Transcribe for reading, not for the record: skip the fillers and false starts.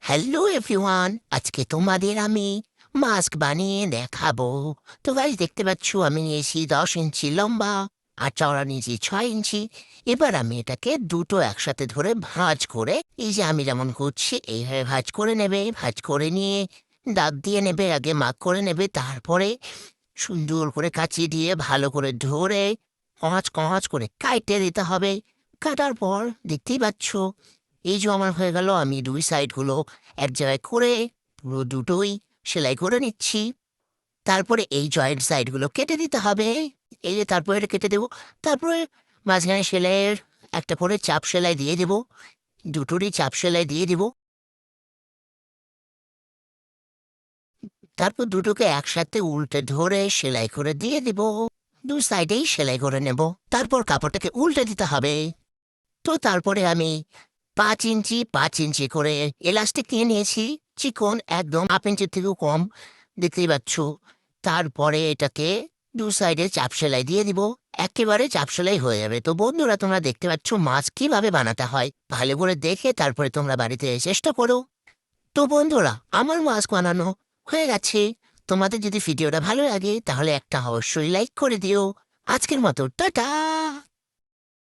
Hello everyone, আজকে তোমাদের আমি মাস্ক বানিয়ে দেখাবো। তো গাইস, দেখতে পাচ্ছ আমি নিয়েছি 10 ইঞ্চি লম্বা আর চওড়া নিয়েছি 6 ইঞ্চি। এবার আমি এটাকে দুটো একসাথে ধরে ভাঁজ করে, এই যে আমি যেমন করছি এইভাবে ভাঁজ করে নেবে। ভাঁজ করে নিয়ে দাঁত দিয়ে নেবে, আগে মাখ করে নেবে, তারপরে সুন্দর করে কাঁচি দিয়ে ভালো করে ধরে কঁচ কঁচ করে কাইটে দিতে হবে। কাটার পর দেখতেই পাচ্ছ এই যে আমার হয়ে গেল, আমি দুই সাইডগুলো এক জায়গায় করে পুরো দুটোই সেলাই করে নিচ্ছি। তারপরে এই জয়েন্ট সাইডগুলো কেটে দিতে হবে। এই যে তারপরে এটা কেটে দেবো। তারপরে মাঝখানে সেলাইয়ের একটা করে চাপ সেলাই দিয়ে দেবো। দুটোরই চাপ সেলাই দিয়ে দিব। তারপর দুটোকে একসাথে উল্টে ধরে সেলাই করে দিয়ে দিব। দু সাইডেই সেলাই করে নেব। তারপর কাপড়টাকে উল্টে দিতে হবে। তো তারপরে আমি 5 ইঞ্চি 5 ইঞ্চি করে এলাস্টিক নিয়ে নিয়েছি, চিকন একদম 1/2 ইঞ্চির থেকেও কম, দেখতেই পাচ্ছ। তারপরে এটাকে দু সাইডে চাপ সেলাই দিয়ে দিব। একেবারে চাপ সেলাই হয়ে যাবে। তো বন্ধুরা, তোমরা দেখতে পাচ্ছ মাছ কিভাবে বানাতে হয়। ভালো করে দেখে তারপরে তোমরা বাড়িতে চেষ্টা করো। তো বন্ধুরা, আমার মাস্ক বানানো হয়ে গেছে। তোমাদের যদি ভিডিওটা ভালো লাগে তাহলে একটা অবশ্যই লাইক করে দিও। আজকের মতো টাটা।